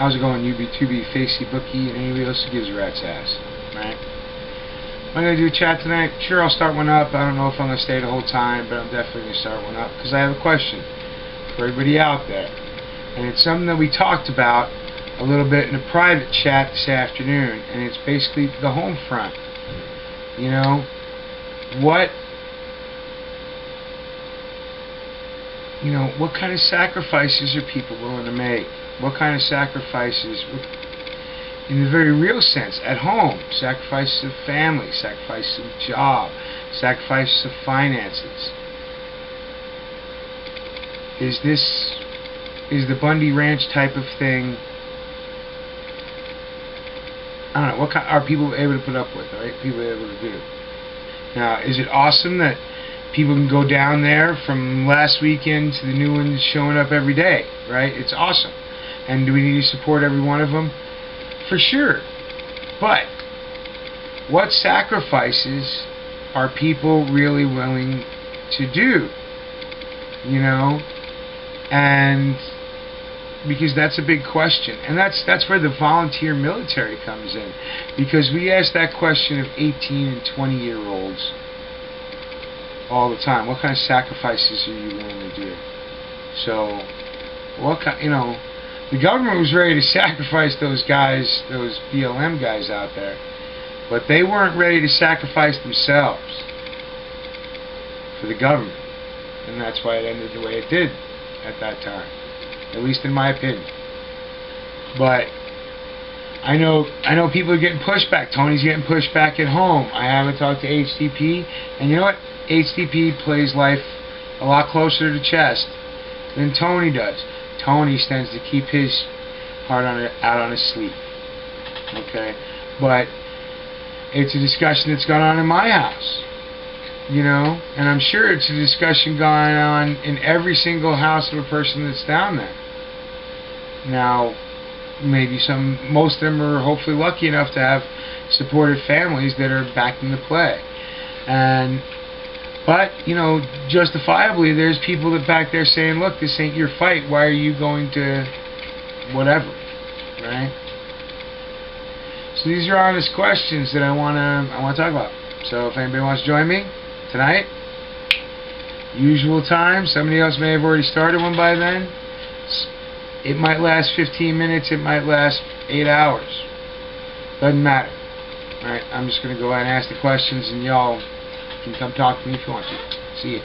How's it going, UB2B, Facey, Bookie, and anybody else who gives a rat's ass, right? Am I going to do a chat tonight? Sure, I'll start one up. I don't know if I'm going to stay the whole time, but I'm definitely going to start one up because I have a question for everybody out there. And it's something that we talked about a little bit in a private chat this afternoon, and it's basically the home front. You know, what kind of sacrifices are people willing to make? What kind of sacrifices, in the very real sense, at home? Sacrifices of family, sacrifices of job, sacrifices of finances. Is the Bundy Ranch type of thing? I don't know. What kind are people able to put up with? Right? People are able to do. Now, is it awesome that people can go down there from last weekend to the new ones showing up every day? Right? It's awesome. And do we need to support every one of them? For sure. But what sacrifices are people really willing to do? You know? And because that's a big question. And that's where the volunteer military comes in. Because we ask that question of 18 and 20-year-olds all the time. What kind of sacrifices are you willing to do? So, what kind, the government was ready to sacrifice those guys, those BLM guys out there, but they weren't ready to sacrifice themselves for the government, and that's why it ended the way it did at that time, at least in my opinion. But I know people are getting pushed back. Tony's getting pushed back at home. I haven't talked to HDP, and you know what? HDP plays life a lot closer to the chest than Tony does. Tony tends to keep his heart out on his sleeve. Okay? But it's a discussion that's gone on in my house. And I'm sure it's a discussion going on in every single house of a person that's down there. Now, maybe most of them are hopefully lucky enough to have supportive families that are backing the play. But, justifiably, there's people that back there saying, look, this ain't your fight. Why are you going to whatever, right? So these are honest questions that I want to talk about. So if anybody wants to join me tonight, usual time. Somebody else may have already started one by then. It might last 15 minutes. It might last 8 hours. Doesn't matter. All right, I'm just going to go ahead and ask the questions, and y'all can come talk to me if you want to. See ya.